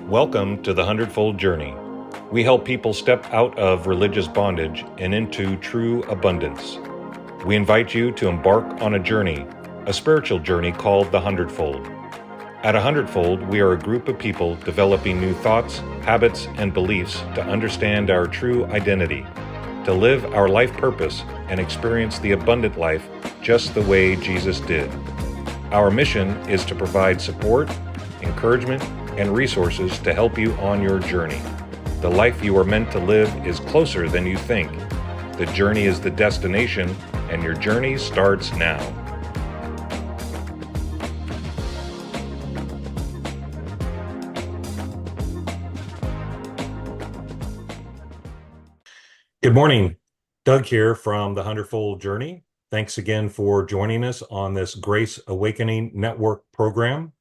Welcome to the Hundredfold Journey. We help people step out of religious bondage and into true abundance. We invite you to embark on a journey, a spiritual journey called the Hundredfold. At a Hundredfold, we are a group of people developing new thoughts, habits, and beliefs to understand our true identity, to live our life purpose and experience the abundant life just the way Jesus did. Our mission is to provide support, encouragement, and resources to help you on your journey. The life you are meant to live is closer than you think. The journey is the destination, and your journey starts now. Good morning. Doug here from the Hundredfold Journey. Thanks again for joining us on this Grace Awakening Network program.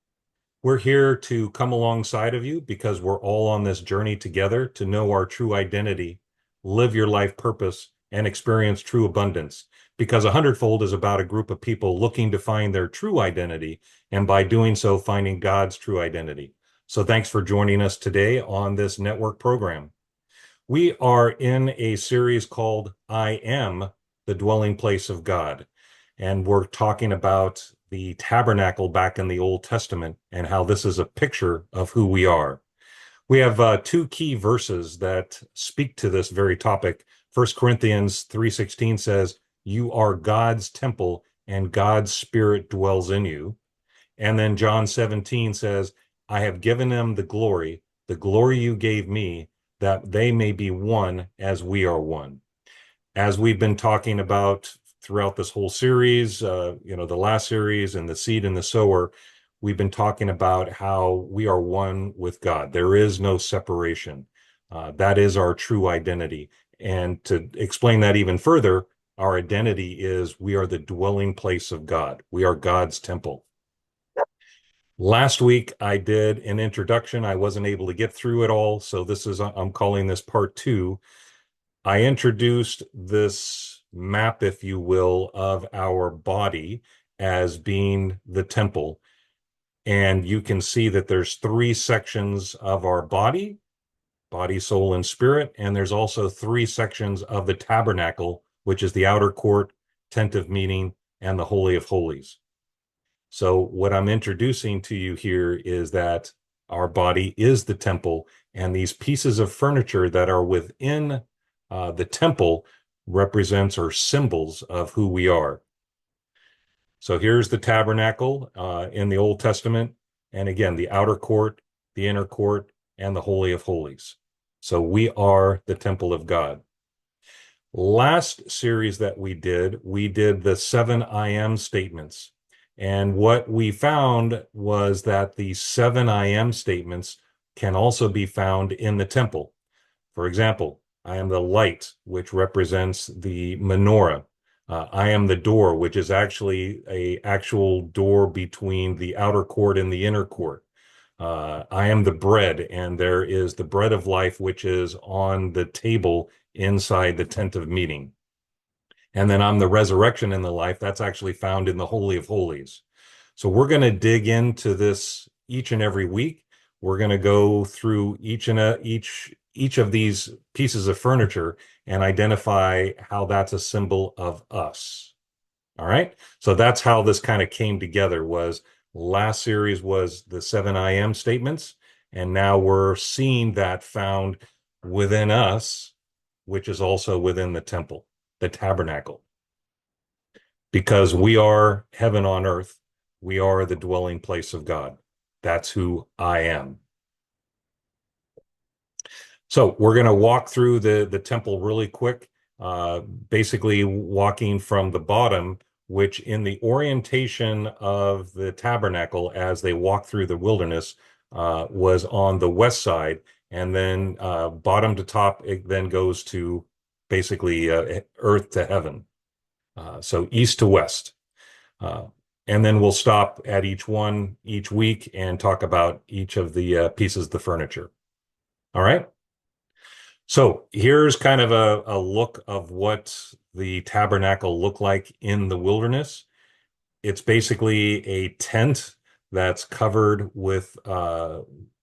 We're here to come alongside of you because we're all on this journey together to know our true identity, live your life purpose, and experience true abundance. Because a Hundredfold is about a group of people looking to find their true identity, and by doing so, finding God's true identity. So thanks for joining us today on this network program. We are in a series called I Am the Dwelling Place of God. And we're talking about the tabernacle back in the Old Testament and how this is a picture of who we are. We have two key verses that speak to this very topic. 1 Corinthians 3:16 says, "You are God's temple and God's Spirit dwells in you." And then John 17 says, "I have given them the glory you gave me, that they may be one as we are one." As we've been talking about throughout this whole series, the last series and the seed and the sower, we've been talking about how we are one with God. There is no separation. That is our true identity. And to explain that even further, our identity is we are the dwelling place of God. We are God's temple. Last week, I did an introduction. I wasn't able to get through it all, so I'm calling this part 2. I introduced this map, if you will, of our body as being the temple. And you can see that there's 3 sections of our body, soul, and spirit. And there's also 3 sections of the tabernacle, which is the outer court, tent of meeting, and the Holy of Holies. So what I'm introducing to you here is that our body is the temple, and these pieces of furniture that are within the temple represents or symbols of who we are. So here's the tabernacle in the Old Testament. And again, the outer court, the inner court, and the Holy of Holies. So we are the temple of God. Last series that we did the 7 I am statements. And what we found was that the 7 I am statements can also be found in the temple. For example, I am the light, which represents the menorah. I am the door, which is actually an actual door between the outer court and the inner court. I am the bread, and there is the bread of life, which is on the table inside the tent of meeting. And then I'm the resurrection and the life. That's actually found in the Holy of Holies. So we're going to dig into this each and every week. We're going to go through each of these pieces of furniture and identify how that's a symbol of us. All right. So that's how this kind of came together. Was last series was the 7 I am statements. And now we're seeing that found within us, which is also within the temple, the tabernacle. Because we are heaven on earth. We are the dwelling place of God. That's who I am. So we're going to walk through the temple really quick, basically walking from the bottom, which in the orientation of the tabernacle as they walk through the wilderness was on the west side. And then bottom to top, it then goes to basically earth to heaven. So east to west. And then we'll stop at each one each week and talk about each of the pieces of the furniture. All right. So here's kind of a look of what the tabernacle looked like in the wilderness. It's basically a tent that's covered with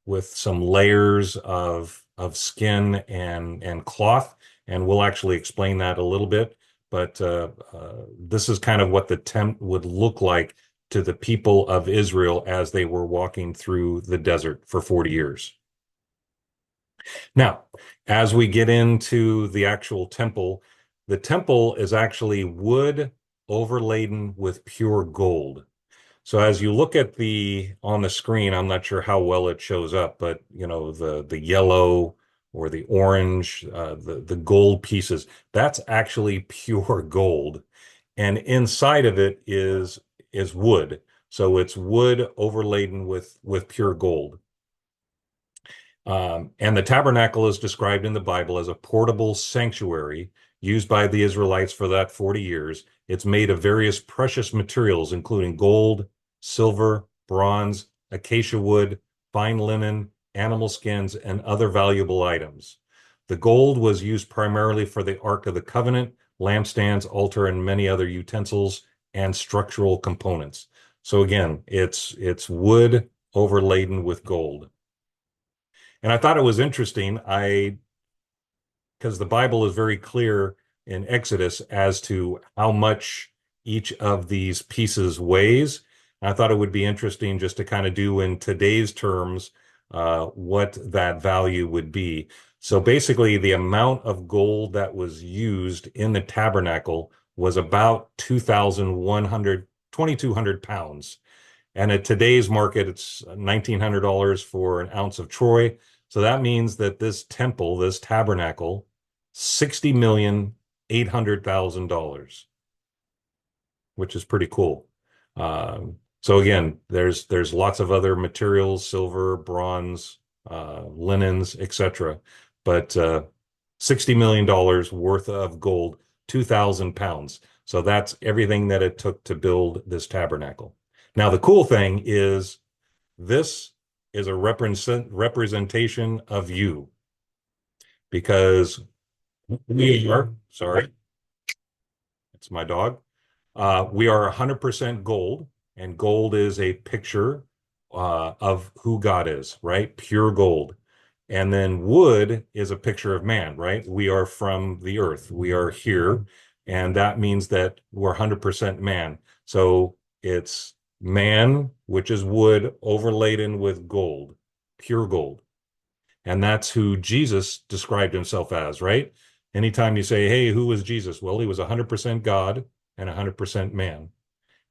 with some layers of skin and cloth, and we'll actually explain that a little bit. But this is kind of what the tent would look like to the people of Israel as they were walking through the desert for 40 years. Now, as we get into the actual temple, the temple is actually wood overladen with pure gold. So as you look at the on the screen, I'm not sure how well it shows up, but the yellow or the orange, the gold pieces, that's actually pure gold. And inside of it is wood. So it's wood overladen with pure gold. And the tabernacle is described in the Bible as a portable sanctuary used by the Israelites for that 40 years. It's made of various precious materials, including gold, silver, bronze, acacia wood, fine linen, animal skins, and other valuable items. The gold was used primarily for the Ark of the Covenant, lampstands, altar, and many other utensils and structural components. So again, it's wood overladen with gold. And I thought it was interesting. Because the Bible is very clear in Exodus as to how much each of these pieces weighs. And I thought it would be interesting just to kind of do in today's terms what that value would be. So basically, the amount of gold that was used in the tabernacle was about 2,200 pounds. And at today's market, it's $1,900 for an ounce of Troy. So that means that this temple, this tabernacle, $60,800,000, which is pretty cool. So again, there's lots of other materials, silver, bronze, linens, etc. But $60 million worth of gold, 2,000 pounds. So that's everything that it took to build this tabernacle. Now, the cool thing is this is a representation of you because we are, sorry, it's my dog. We are 100% gold, and gold is a picture of who God is, right? Pure gold. And then wood is a picture of man, right? We are from the earth. We are here, and that means that we're 100% man. So it's man, which is wood overladen with gold, pure gold. And that's who Jesus described himself as, right? Anytime you say, hey, who was Jesus? Well, he was 100% God and 100% man.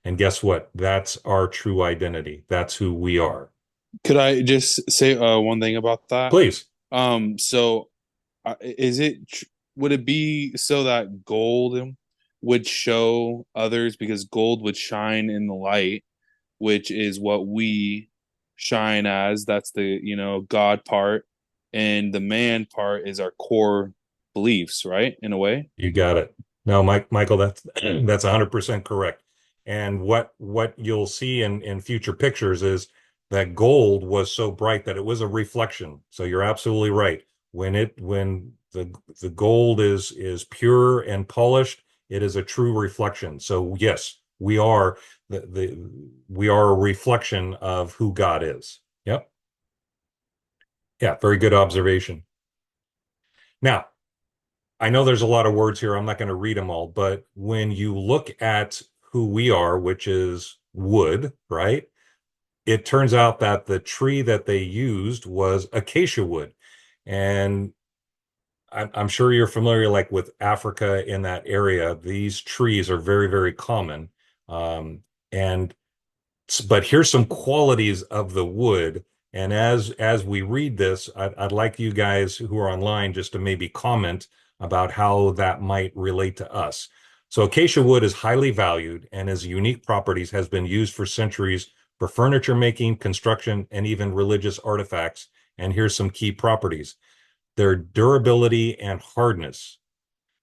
And guess what? That's our true identity. That's who we are. Could I just say one thing about that? Please. So is it would it be so that gold would show others because gold would shine in the light, which is what we shine as. That's the, God part, and the man part is our core beliefs, right? In a way. You got it. No, Michael, that's 100% correct. And what you'll see in future pictures is that gold was so bright that it was a reflection. So you're absolutely right. When the gold is pure and polished, it is a true reflection. So yes, we are a reflection of who God is. Yep. Yeah, very good observation. Now, I know there's a lot of words here. I'm not going to read them all, but when you look at who we are, which is wood, right? It turns out that the tree that they used was acacia wood. And I'm sure you're familiar, like with Africa in that area, these trees are very, very common. And but here's some qualities of the wood. And as we read this, I'd like you guys who are online just to maybe comment about how that might relate to us. So acacia wood is highly valued and its unique properties has been used for centuries for furniture making, construction, and even religious artifacts. And here's some key properties. Their durability and hardness.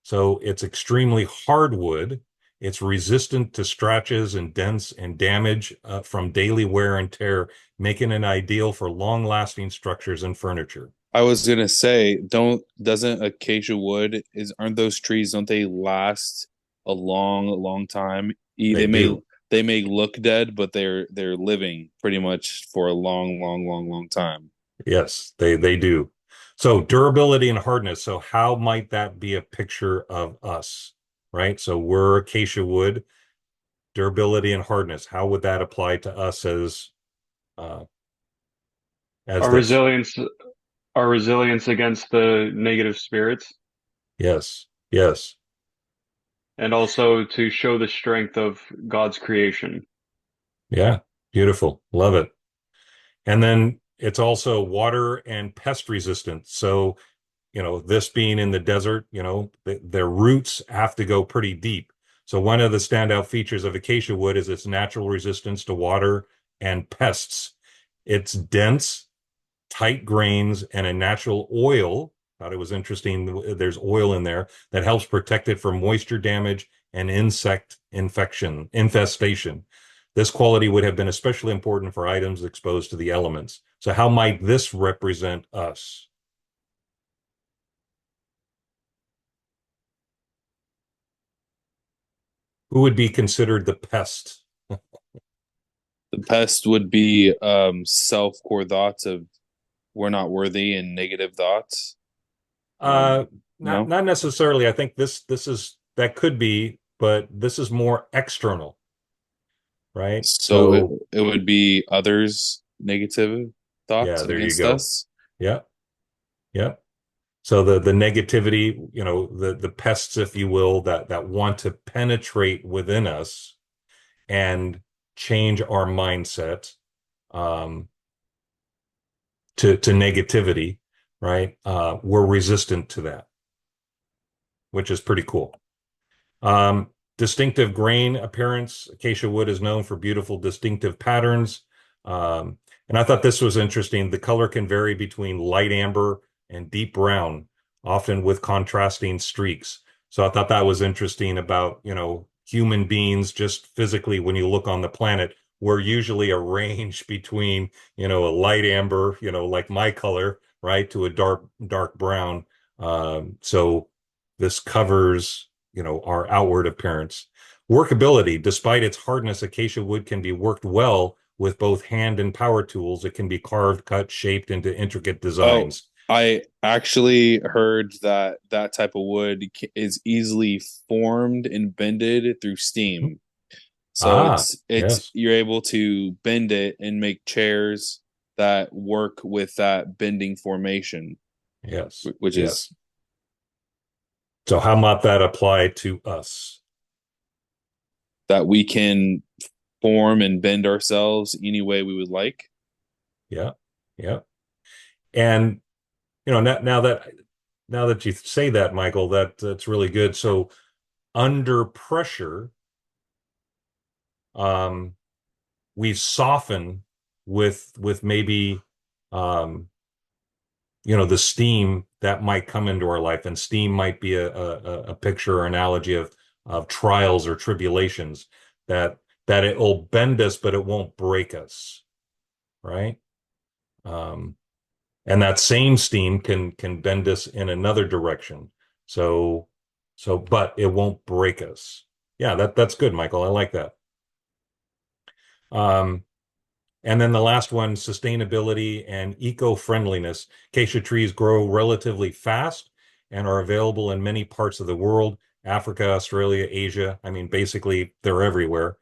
So it's extremely hard wood. It's resistant to scratches and dents and damage from daily wear and tear, making it ideal for long-lasting structures and furniture. I was gonna say, doesn't acacia wood aren't those trees, don't they last a long time? They do. They may look dead, but they're living pretty much for a long time. Yes, they do. So durability and hardness. So how might that be a picture of us, right? So we're acacia wood, durability and hardness. How would that apply to us uh, as Our this? resilience, our resilience against the negative spirits, Yes, yes, and also to show the strength of God's creation. yeah, beautiful, love it. And then it's also water and pest resistant. So this being in the desert, their roots have to go pretty deep. So one of the standout features of acacia wood is its natural resistance to water and pests. It's dense, tight grains, and a natural oil. Thought it was interesting. There's oil in there that helps protect it from moisture damage and insect infestation. This quality would have been especially important for items exposed to the elements. So how might this represent us? Who would be considered the pest? The pest would be self-core thoughts of we're not worthy and negative thoughts. Uh, not No. not necessarily. I think this is that could be, but this is more external, right? So it, So it would be others' negative thoughts yeah, there you against go. us. Yeah, yeah. So the negativity, the pests, if you will, that want to penetrate within us and change our mindset um, to negativity, right? We're resistant to that, which is pretty cool. Distinctive grain appearance. Acacia wood is known for beautiful, distinctive patterns. Um, and I thought this was interesting. The color can vary between light amber and deep brown, often with contrasting streaks. So I thought that was interesting about, human beings just physically when you look on the planet, we're usually a range between, a light amber, like my color, right, to a dark brown. So this covers our outward appearance. Workability, despite its hardness, acacia wood can be worked well with both hand and power tools. It can be carved, cut, shaped into intricate Oh, designs. I actually heard that that type of wood is easily formed and bended through steam. So Ah, it's yes, you're able to bend it and make chairs that work with that bending formation, yes, which is yes. So how might that apply to us? that we can form and bend ourselves any way we would like. Yeah, yeah. And now that you say that, Michael, that's really good. So under pressure, um, we soften with maybe um, the steam that might come into our life, and steam might be a picture or analogy of trials or tribulations that that it will bend us, but it won't break us, right? Um, and that same steam can bend us in another direction. So but it won't break us. Yeah, that's good, Michael. I like that. Um, And then the last one, sustainability and eco-friendliness. Acacia trees grow relatively fast and are available in many parts of the world, Africa, Australia, Asia. I mean, basically, they're everywhere.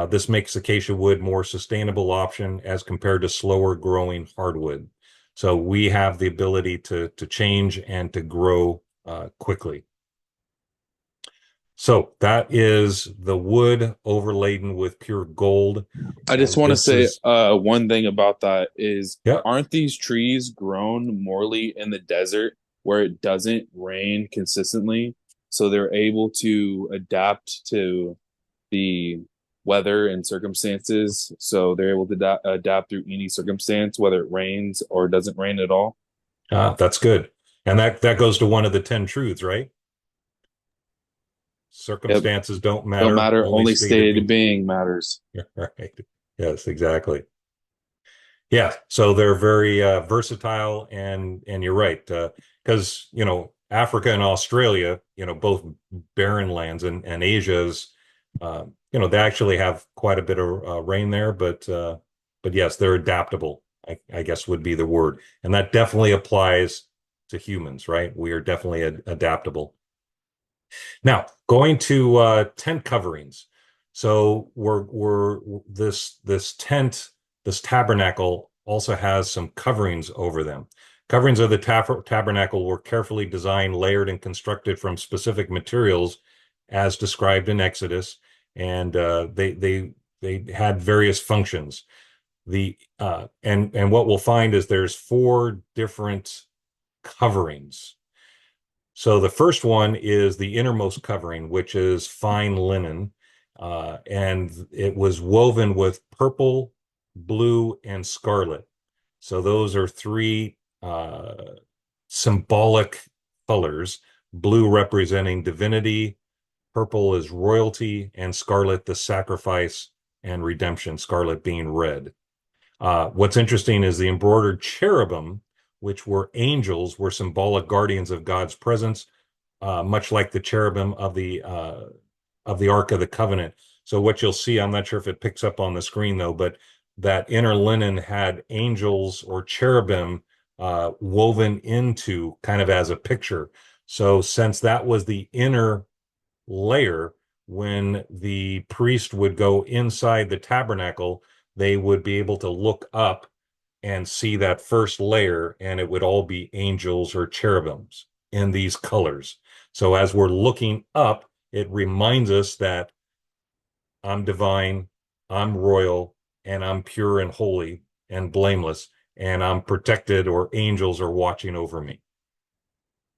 This makes acacia wood more sustainable option as compared to slower growing hardwood. So we have the ability to change and to grow quickly. So that is the wood overladen with pure gold. I just And want to this say is, one thing about that is yeah. aren't these trees grown morely in the desert where it doesn't rain consistently? So they're able to adapt to the weather and circumstances. So they're able to adapt through any circumstance, whether it rains or doesn't rain at all. That's good. And that goes to one of the 10 truths, right? Yep. Circumstances don't Don't matter, matter, only only state of state of being. being matters. Right. Yes, exactly. Yeah, so they're very versatile and you're right. Because, Africa and Australia, both barren lands and Asia's, they actually have quite a bit of rain there, but yes, they're adaptable. I guess would be the word. And that definitely applies to humans, right? We are definitely adaptable. Now, going to tent coverings. So we're this tent, this tabernacle also has some coverings over them. Coverings of the tabernacle were carefully designed, layered, and constructed from specific materials, as described in Exodus, and they had various functions. And what we'll find is there's four different coverings. So the first one is the innermost covering, which is fine linen, and it was woven with purple, blue, and scarlet. So those are three symbolic colors, blue representing divinity, purple is royalty, and scarlet the sacrifice and redemption, scarlet being red. What's interesting is the embroidered cherubim, which were angels, were symbolic guardians of God's presence, much like the cherubim of the Ark of the Covenant. So what you'll see, I'm not sure if it picks up on the screen though, but that inner linen had angels or cherubim woven into kind of as a picture. So since that was the inner layer, when the priest would go inside the tabernacle, they would be able to look up and see that first layer, and it would all be angels or cherubims in these colors. So as we're looking up, it reminds us that I'm divine, I'm royal, and I'm pure and holy and blameless, and I'm protected, or angels are watching over me.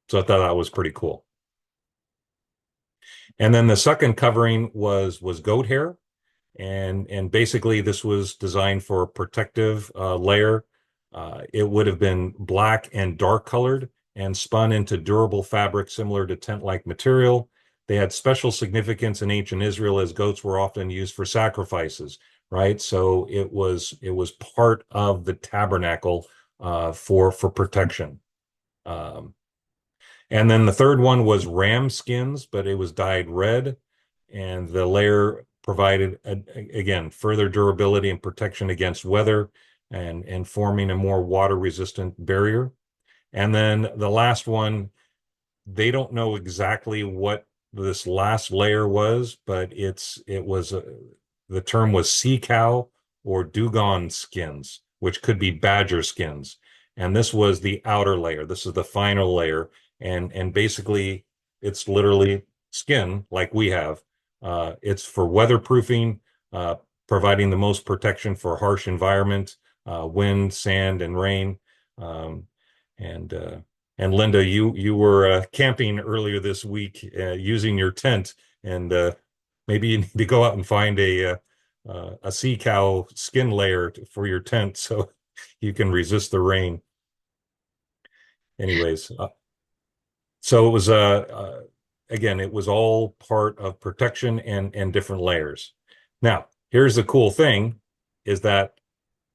So I thought that was pretty cool. And then the second covering was goat hair. And basically this was designed for a protective layer. It would have been black and dark colored and spun into durable fabric similar to tent-like material. They had special significance in ancient Israel as goats were often used for sacrifices, right? So it was part of the tabernacle for protection. And then the third one was ram skins, but it was dyed red, and the layer provided, again, further durability and protection against weather, and forming a more water-resistant barrier. And then the last one, they don't know exactly what this last layer was, but the term was sea cow or dugong skins, which could be badger skins. And this was the outer layer. This is the final layer. And basically it's literally skin like we have. It's for weatherproofing, providing the most protection for harsh environment, wind, sand, and rain. And Linda, you were camping earlier this week using your tent, and maybe you need to go out and find a sea cow skin layer for your tent so you can resist the rain. Anyways, so it was again, it was all part of protection and different layers. Now, here's the cool thing, is that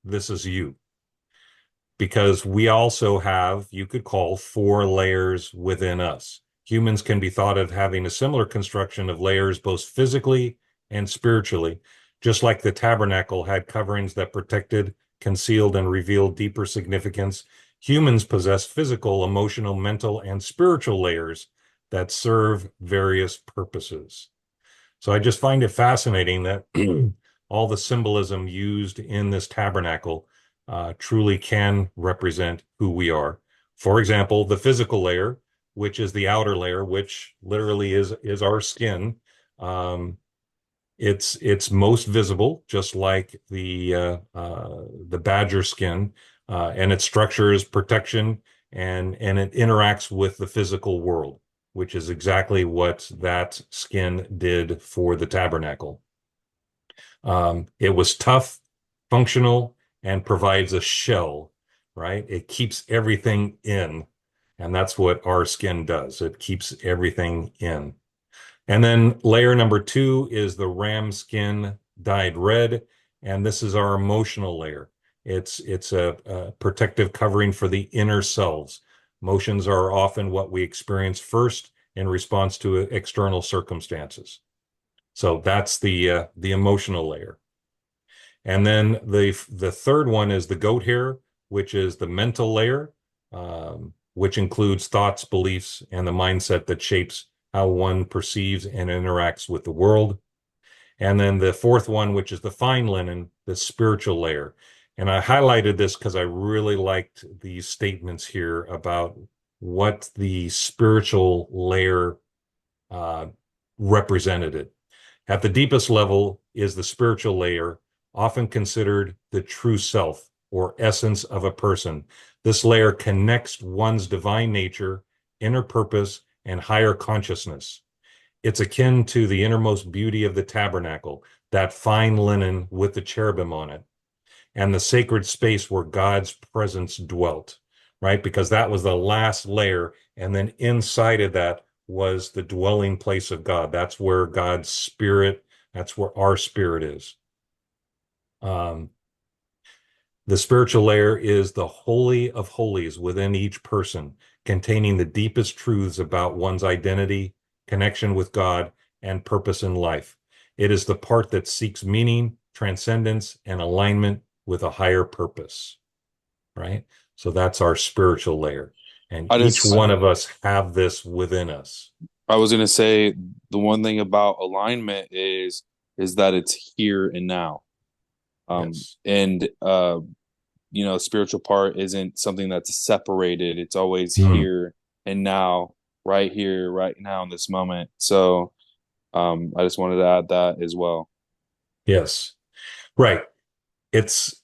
this is you. Because we also have, you could call, 4 layers within us. Humans can be thought of having a similar construction of layers, both physically and spiritually, just like the tabernacle had coverings that protected, concealed, and revealed deeper significance. Humans possess physical, emotional, mental, and spiritual layers that serve various purposes. So I just find it fascinating that all the symbolism used in this tabernacle truly can represent who we are. For example, the physical layer, which is the outer layer, which literally is our skin. It's most visible, just like the badger skin, and its structure is protection, and it interacts with the physical world, which is exactly what that skin did for the tabernacle. It was tough, functional, and provides a shell, right? It keeps everything in, and that's what our skin does. It keeps everything in. And then layer number 2 is the ram skin dyed red, and this is our emotional layer. It's a protective covering for the inner selves. Emotions are often what we experience first in response to external circumstances. So that's the emotional layer. And then the third one is the goat hair, which is the mental layer, which includes thoughts, beliefs, and the mindset that shapes how one perceives and interacts with the world. And then the fourth one, which is the fine linen, the spiritual layer. And I highlighted this because I really liked these statements here about what the spiritual layer represented. At the deepest level is the spiritual layer, often considered the true self or essence of a person. This layer connects one's divine nature, inner purpose, and higher consciousness. It's akin to the innermost beauty of the tabernacle, that fine linen with the cherubim on it, and the sacred space where God's presence dwelt, right? Because that was the last layer. And then inside of that was the dwelling place of God. That's where God's spirit, that's where our spirit is. The spiritual layer is the holy of holies within each person, containing the deepest truths about one's identity, connection with God, and purpose in life. It is the part that seeks meaning, transcendence, and alignment with a higher purpose, right? So that's our spiritual layer. And I each just one of us have this within us. I was gonna say the one thing about alignment is that it's here and now. Yes. And spiritual part isn't something that's separated. It's always Mm, here and now, right here, right now in this moment. So I just wanted to add that as well. yes. Right. It's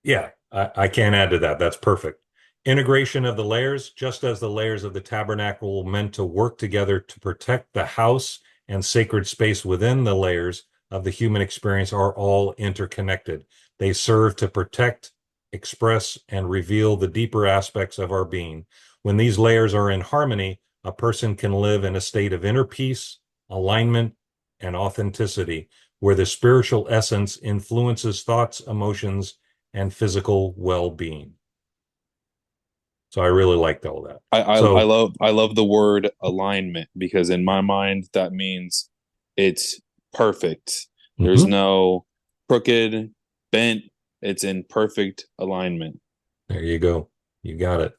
Yeah, I can't add to that. That's perfect. Integration of the layers, just as the layers of the tabernacle were meant to work together to protect the house and sacred space within the layers of the human experience, are all interconnected. They serve to protect, express, and reveal the deeper aspects of our being. When these layers are in harmony, a person can live in a state of inner peace, alignment, and authenticity, where the spiritual essence influences thoughts, emotions, and physical well-being. So I really liked all that. So, I love the word alignment because in my mind that means it's perfect. There's mhm, no crooked, bent. It's in perfect alignment. there you go. You got it.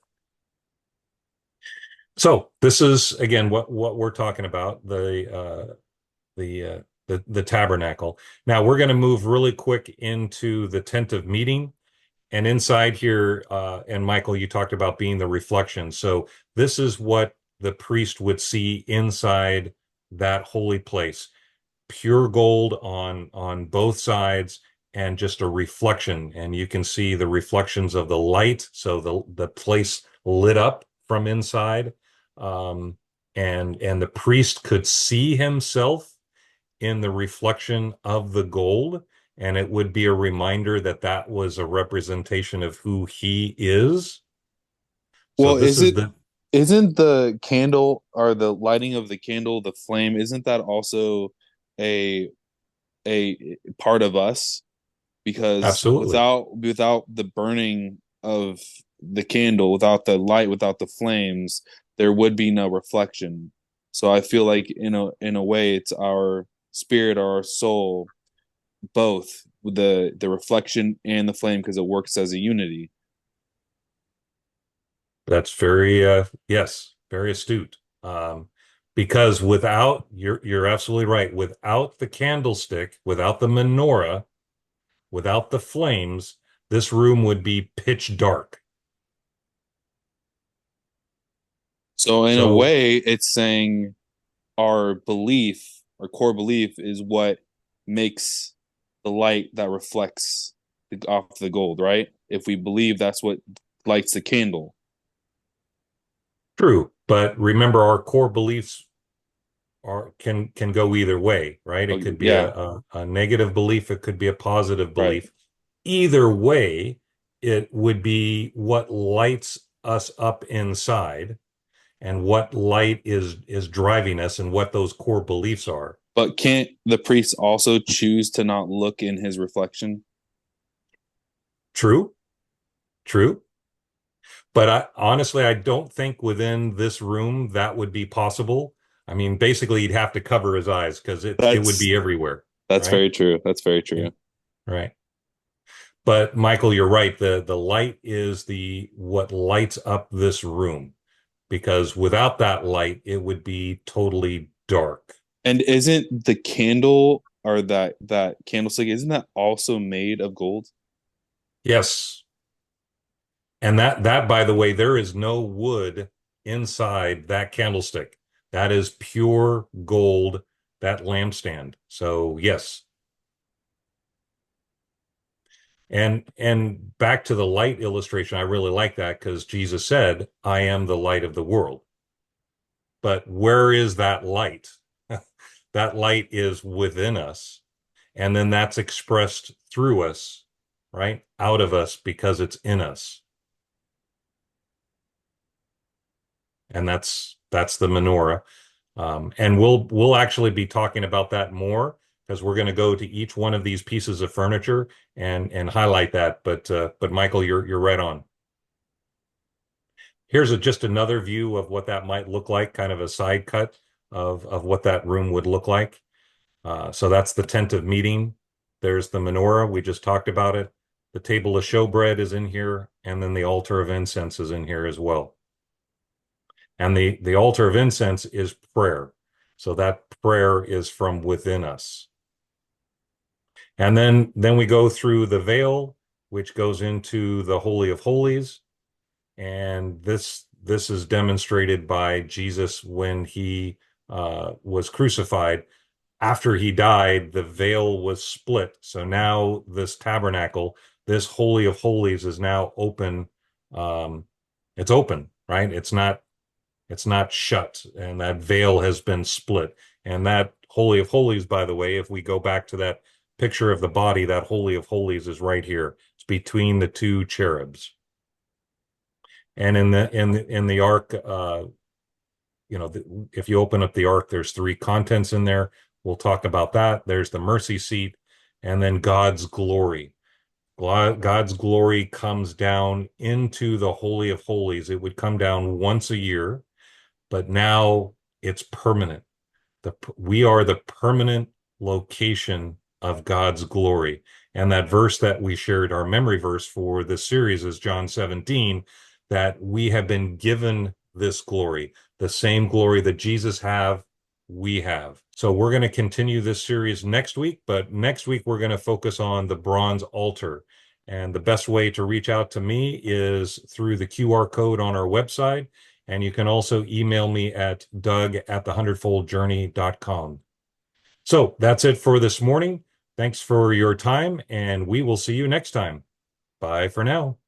So this is again what we're talking about, the tabernacle. Now we're going to move really quick into the tent of meeting. And inside here, and Michael, you talked about being the reflection. So this is what the priest would see inside that holy place. Pure gold on both sides, and just a reflection, and you can see the reflections of the light, so the place lit up from inside. um and the priest could see himself in the reflection of the gold, and it would be a reminder that that was a representation of who he is. So Well, this is the isn't the candle or the lighting of the candle, the flame, isn't that also a a part of us? Because absolutely. without the burning of the candle, without the light, without the flames, there would be no reflection. So I feel like in a way it's our spirit or our soul, both the reflection and the flame, because it works as a unity. That's very yes, very astute. Because without, you're absolutely right. Without the candlestick, without the menorah, without the flames, this room would be pitch dark. So in a So way, it's saying our belief, our core belief, is what makes the light that reflects off the gold, right? If we believe that's what lights the candle. true, but remember our core beliefs can go either way, right? Oh, It could be yeah, a negative belief, it could be a positive right. belief. Either way, it would be what lights us up inside, and what light is driving us, and what those core beliefs are. But can't the priest also choose to not look in his reflection? True, true. But honestly, I don't think within this room that would be possible. I mean, basically, he'd have to cover his eyes because it would That's be everywhere, that's right? very true. That's very Yeah, true. right. But Michael, you're right. The light is the what lights up this room, because without that light, it would be totally dark. And isn't the candle or that candlestick, isn't that also made of gold? Yes. And that by the way, there is no wood inside that candlestick. That is pure gold, that lampstand. So yes. And back to the light illustration, I really like that because Jesus said, I am the light of the world. But where is that light? That light is within us. And then that's expressed through us, right? Out of us because it's in us. And that's the menorah. And we'll actually be talking about that more because we're going to go to each one of these pieces of furniture and highlight that. But Michael, you're right on. Here's just another view of what that might look like, kind of a side cut of what that room would look like. So that's the tent of meeting. There's the menorah. We just talked about it. The table of showbread is in here, and then the altar of incense is in here as well. And the altar of incense is prayer. So that prayer is from within us. And then we go through the veil, which goes into the Holy of Holies. And this is demonstrated by Jesus when he was crucified. After he died, the veil was split. So now this tabernacle, this Holy of Holies, is now open. It's open, right? It's not shut, and that veil has been split. And that Holy of Holies, by the way, if we go back to that picture of the body, that Holy of Holies is right here. It's between the two cherubs. And in the ark, if you open up the ark, there's three contents in there. We'll talk about that. There's the mercy seat, and then God's glory. God's glory comes down into the Holy of Holies. It would come down once a year, but now it's permanent. We are the permanent location of God's glory. And that verse that we shared, our memory verse for this series, is John 17, that we have been given this glory, the same glory that Jesus we have. So we're going to continue this series next week, but next week we're going to focus on the bronze altar. And the best way to reach out to me is through the QR code on our website. And you can also email me at doug@thehundredfoldjourney.com. So that's it for this morning. Thanks for your time, and we will see you next time. Bye for now.